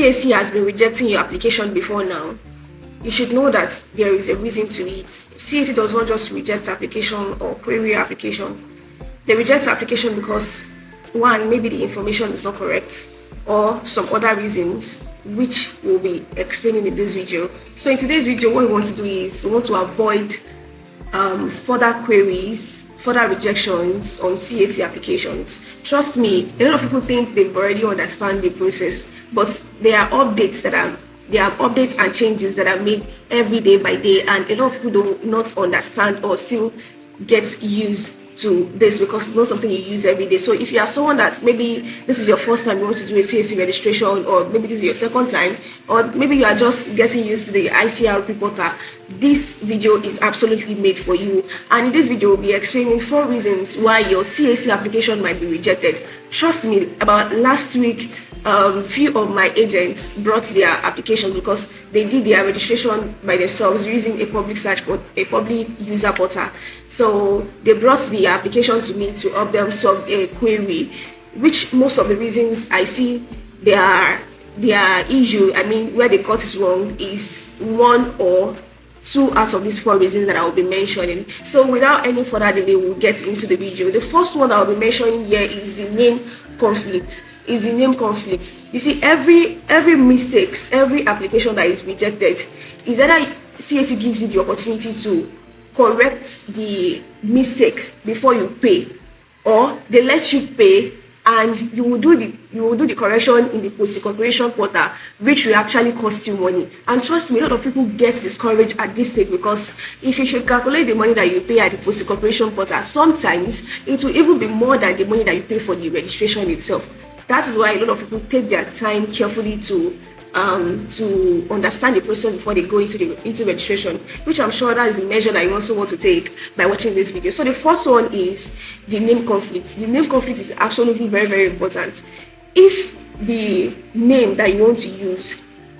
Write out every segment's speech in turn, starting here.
CAC has been rejecting your application before now, you should know that there is a reason to it. CAC does not just reject application or query application. They reject application because, one, maybe the information is not correct, or some other reasons which we'll be explaining in this video. So in today's video, what we want to do is we want to avoid further queries, further rejections on CAC applications. Trust me, a lot of people think they've already understand the process, but there are updates and changes that are made every day by day, and a lot of people do not understand or still get used to this because it's not something you use every day. So if you are someone that maybe this is your first time you want to do a CAC registration, or maybe this is your second time, or maybe you are just getting used to the ICRP portal, this video is absolutely made for you. And in this video we'll be explaining 4 reasons why your CAC application might be rejected. Trust me, about last week few of my agents brought their application because they did their registration by themselves using a public user portal. So they brought the application to me to help them solve a query, which most of the reasons I see their issue, where they got it wrong, is 1 or 2 out of these 4 reasons that I will be mentioning. So without any further delay, we'll get into the video. The first one I will be mentioning here is the name conflict. You see, every mistakes, every application that is rejected is either CAC gives you the opportunity to correct the mistake before you pay, or they let you pay and you will do the correction in the post-incorporation portal, which will actually cost you money. And trust me, a lot of people get discouraged at this stage because if you should calculate the money that you pay at the post-incorporation portal, sometimes it will even be more than the money that you pay for the registration itself. That is why a lot of people take their time carefully to understand the process before they go into registration, which I'm sure that is the measure that you also want to take by watching this video. So the first one is the name conflict. The name conflict is absolutely very, very important. If the name that you want to use,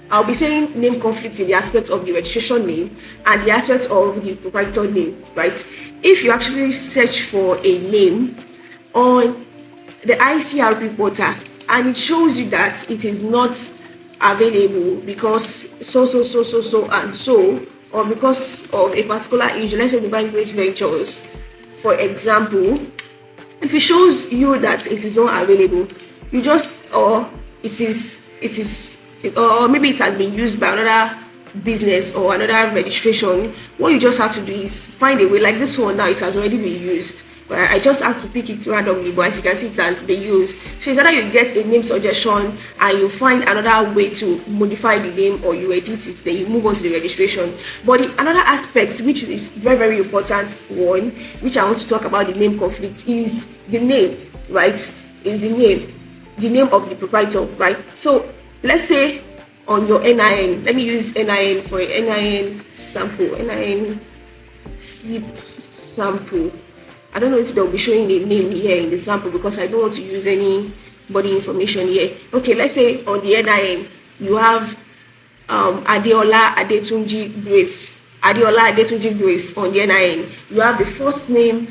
I'll be saying name conflict in the aspect of the registration name and the aspect of the proprietor name, right? If you actually search for a name on the ICRP portal and it shows you that it is not available because so and so, or because of a particular issue, let's say the bank rates ventures, for example, if it shows you that it is not available, you just, or maybe it has been used by another business or another registration, what you just have to do is find a way. Like this one now, it has already been used. I just had to pick it randomly, but as you can see, it has been used. So it's either you get a name suggestion and you find another way to modify the name, or you edit it, then you move on to the registration. But another aspect, which is very, very important one, which I want to talk about the name conflict, is the name, right? Is the name of the proprietor, right? So let's say on your NIN, let me use NIN for a NIN sample, NIN slip sample. I don't know if they'll be showing the name here in the sample because I don't want to use anybody information here. Okay, let's say on the NIN you have Adeola Adetunji Grace. Adeola Adetunji Grace on the NIN. You have the first name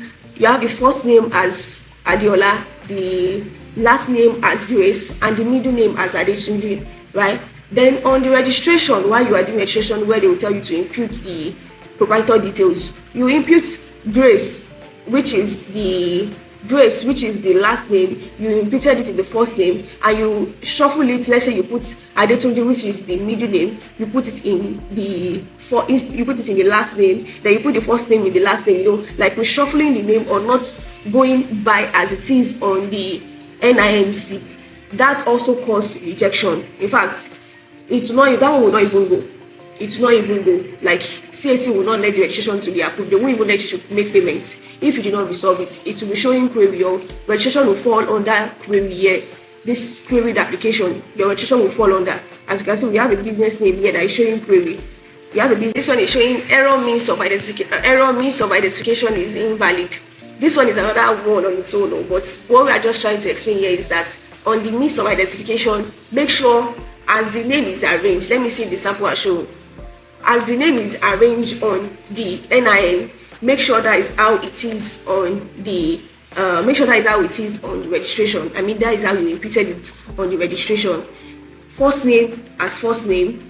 as Adeola, the last name as Grace, and the middle name as Adetunji, right? Then on the registration, while you are doing registration, where they will tell you to input the proprietor details, you input Grace, which is the last name. You inputted it in the first name and you shuffle it. Let's say you put Adetunji, which is the middle name, you put it in the last name, then you put the first name in the last name, like we're shuffling the name or not going by as it is on the NIN slip. That also causes rejection. In fact, that one will not even go. It will not even go. Like CAC will not let the registration to be approved. They won't even let you to make payments if you do not resolve it. It will be showing query. Your registration will fall under query here. This queried application, your registration will fall under. As you can see, we have a business name here that is showing query. You have a business. This one is showing error means of identification is invalid. This one is another one on its own. But what we are just trying to explain here is that on the means of identification, make sure as the name is arranged. Let me see the sample I show. As the name is arranged on the NIN, make sure that is how it is on the registration. That is how you inputted it on the registration. first name as first name,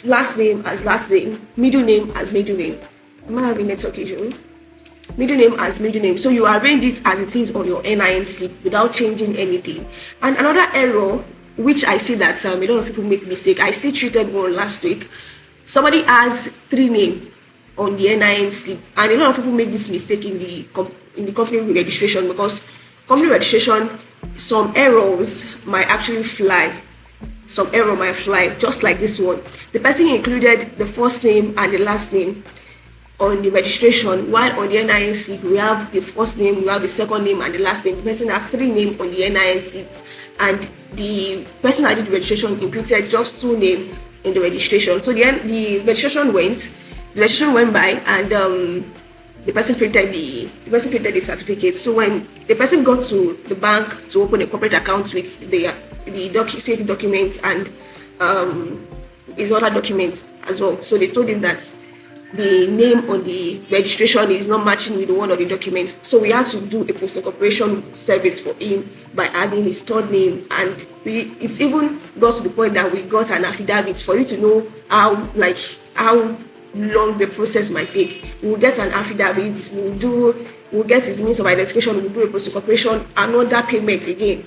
last name as last name, middle name as middle name. Am I having network issue? Middle name as middle name. So you arrange it as it is on your NIN slip without changing anything. And another error, which I see that a lot of people make mistake. I still treated one last week. Somebody has 3 names on the NIN slip, and a lot of people make this mistake in the company registration, because company registration, some errors might actually fly. Some error might fly, just like this one. The person included the first name and the last name on the registration, while on the NIN slip we have the first name, we have the second name, and the last name. The person has 3 names on the NIN slip, and the person that did the registration imputed just 2 names in the registration. So the registration went by, and the person printed the certificate. So when the person got to the bank to open a corporate account with the CAC documents and his other documents as well, so they told him that the name on the registration is not matching with the one on the document. So we had to do a post-incorporation service for him by adding his third name, and it's even got to the point that we got an affidavit for you to know how long the process might take. We'll get an affidavit, we'll get his means of identification, we'll do a post-incorporation, another payment again.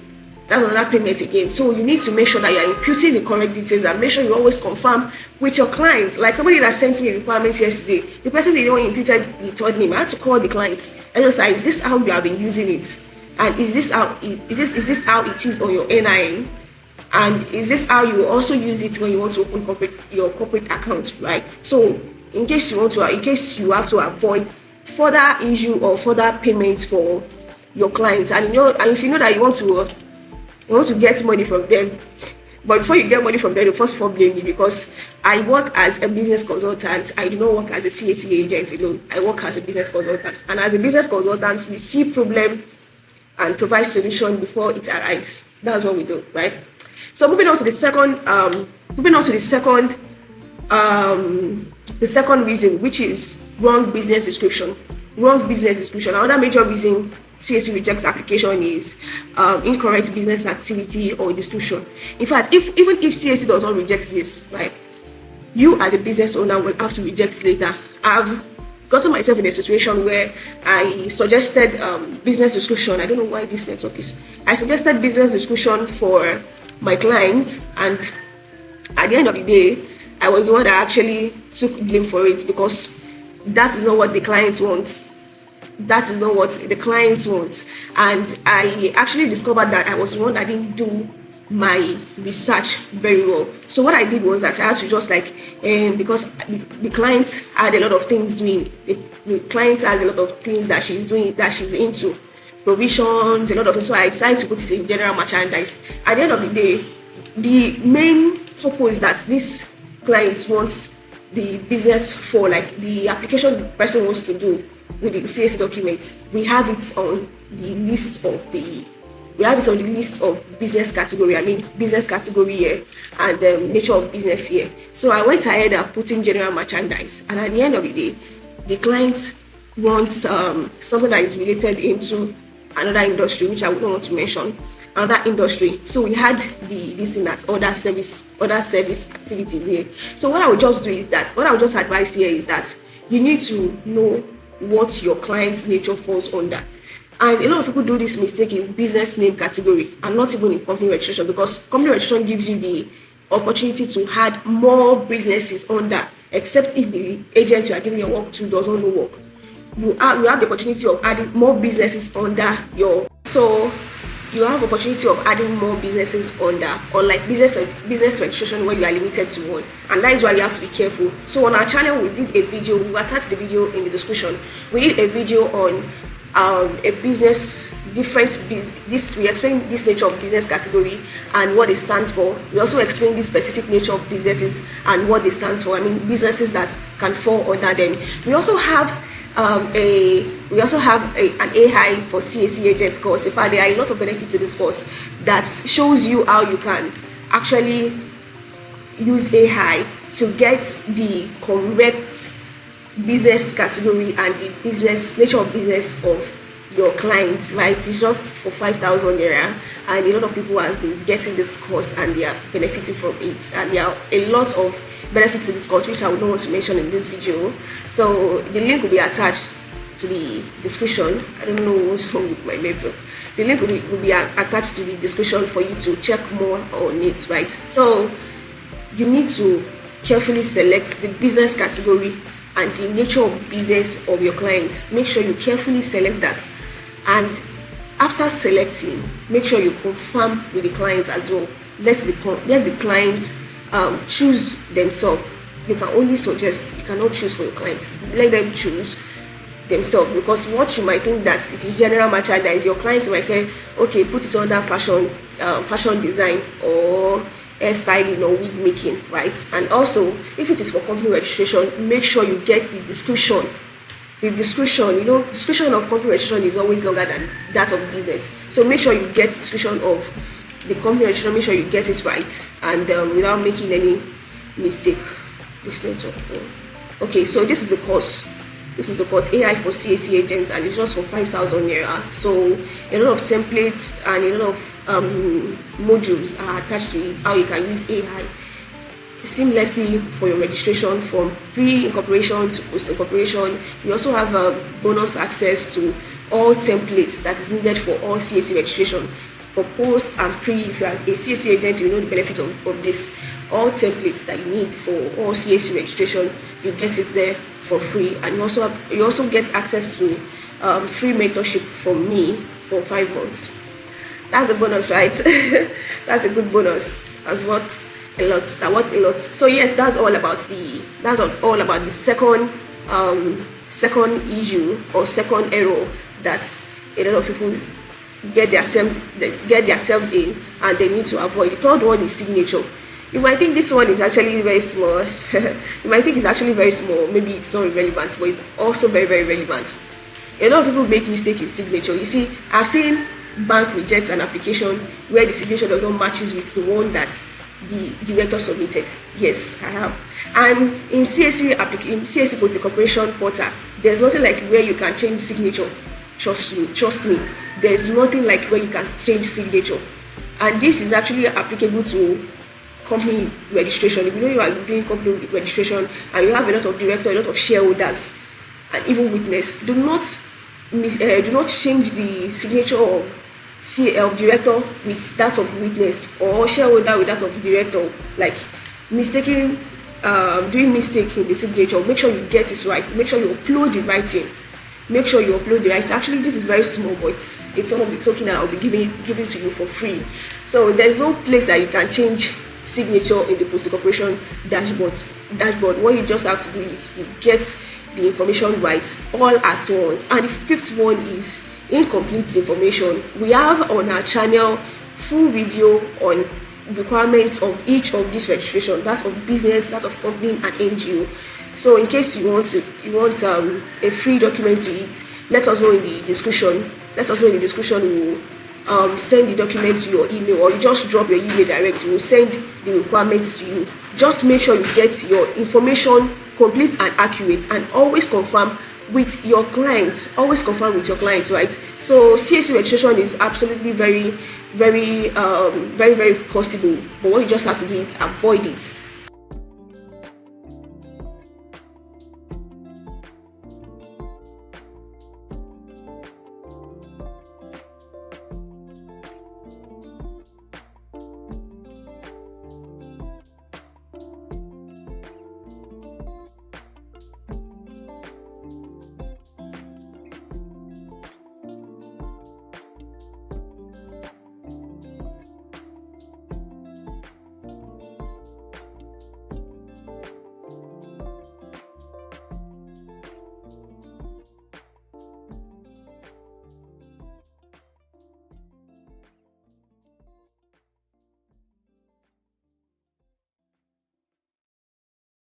That's another payment again. So you need to make sure that you're imputing the correct details, and make sure you always confirm with your clients. Like somebody that sent me a requirement yesterday, the person didn't imputed the third name. I had to call the client and just say, is this how you have been using it? And is this how it is on your NIN? And is this how you also use it when you want to open your corporate account, right? So in case you have to avoid further issue or further payments for your clients, and if you know that you want to get money from them, but before you get money from them, you first of all blame me, because I work as a business consultant. I do not work as a CAC agent alone. I work as a business consultant, and as a business consultant, we see problem and provide solution before it arrives. That's what we do, right? So moving on to the second reason, which is wrong business description. Another major reason CAC rejects application is incorrect business activity or description. In fact, even if CAC does not reject this, right, you as a business owner will have to reject later. I've gotten myself in a situation where I suggested business description. I don't know why this network is. I suggested business description for my client, and at the end of the day, I was the one that actually took blame for it, because that is not what the client wants. And I actually discovered that I was the one that didn't do my research very well. So what I did was that I had to just because the client had a lot of things doing. The client has a lot of things that she's doing, that she's into, provisions, a lot of things. So I decided to put it in general merchandise. At the end of the day, the main purpose that this client wants the business for, like the application the person wants to do with the CAC documents, we have it on the list of business category. Business category here, and nature of business here. So I went ahead and put in general merchandise, and at the end of the day, the client wants something that is related into another industry, which I would not want to mention. Another industry. So we had this in that other service activities here. So what I would just advise here is that you need to know what your client's nature falls under. And a lot of people do this mistake in business name category, and not even in company registration, because company registration gives you the opportunity to add more businesses under, except if the agent you are giving your work to does not know work. You have the opportunity of adding more businesses under your. So you have opportunity of adding more businesses under, unlike business registration where you are limited to one, and that is why you have to be careful. So on our channel, we did a video. We will attach the video in the description. We did a video on a business different this. We explain this nature of business category and what it stands for. We also explain the specific nature of businesses and what it stands for. Businesses that can fall under them. We also have an AI for CAC agents course. In fact, there are a lot of benefits to this course that shows you how you can actually use AI to get the correct business category and the business nature of business of your clients, right? It's just for 5,000 naira, and a lot of people have been getting this course and they are benefiting from it, and there are a lot of benefits to this course which I would not want to mention in this video. So the link will be attached to the description. I don't know what's wrong with my network. The link will be attached to the description for you to check more on it, right? So you need to carefully select the business category and the nature of business of your clients. Make sure you carefully select that, and after selecting, make sure you confirm with the clients as well. Let the clients choose themselves. You can only suggest, you cannot choose for your clients. Let them choose themselves, because what you might think that it is general merchandise, your clients might say, okay, put it under fashion design or hairstyling or wig making, right? And also, if it is for company registration, make sure you get the description. The description, description of company registration is always longer than that of business. So make sure you get the description of the company registration. Make sure you get it right, and without making any mistake. This network. Okay, so this is the course. This is the course, AI for CAC agents, and it's just for 5,000 naira. So a lot of templates and a lot of modules are attached to it. How you can use AI seamlessly for your registration, from pre-incorporation to post-incorporation. You also have bonus access to all templates that is needed for all CAC registration. For post and pre, if you are a CAC agent, you know the benefit of this. All templates that you need for all CAC registration, you get it there for free, and you also get access to free mentorship from me for 5 months. That's a bonus, right? That's a good bonus. That's worth a lot. So yes, that's all about the second issue or second error that a lot of people get themselves in, and they need to avoid. The third one is signature. You might think this one is actually very small. You might think it's actually very small. Maybe it's not relevant, but it's also very, very relevant. A lot of people make mistake in signature. You see, I've seen bank reject an application where the signature doesn't matches with the one that the director submitted. Yes, I have. And in CAC Post Incorporation portal, there's nothing like where you can change signature. Trust me. There's nothing like where you can change signature. And this is actually applicable to company registration. If you know you are doing company registration and you have a lot of directors, a lot of shareholders, and even witness, do not change the signature of director with that of witness, or shareholder with that of director. Like doing mistake in the signature. Make sure you get it right. Make sure you upload the right thing. Make sure you upload the right. Actually, this is very small, but it's some of the token I'll be giving to you for free. So there's no place that you can change signature in the post-incorporation dashboard. What you just have to do is you get the information right all at once. And the fifth one is incomplete information. We have on our channel full video on requirements of each of these registration, that of business, that of company, and NGO. So in case you want a free document to it, let us know in the description. We'll send the document to your email, or you just drop your email direct. We'll send the requirements to you. Just make sure you get your information complete and accurate, and always confirm with your clients. Right? So CAC registration is absolutely very possible, but what you just have to do is avoid it.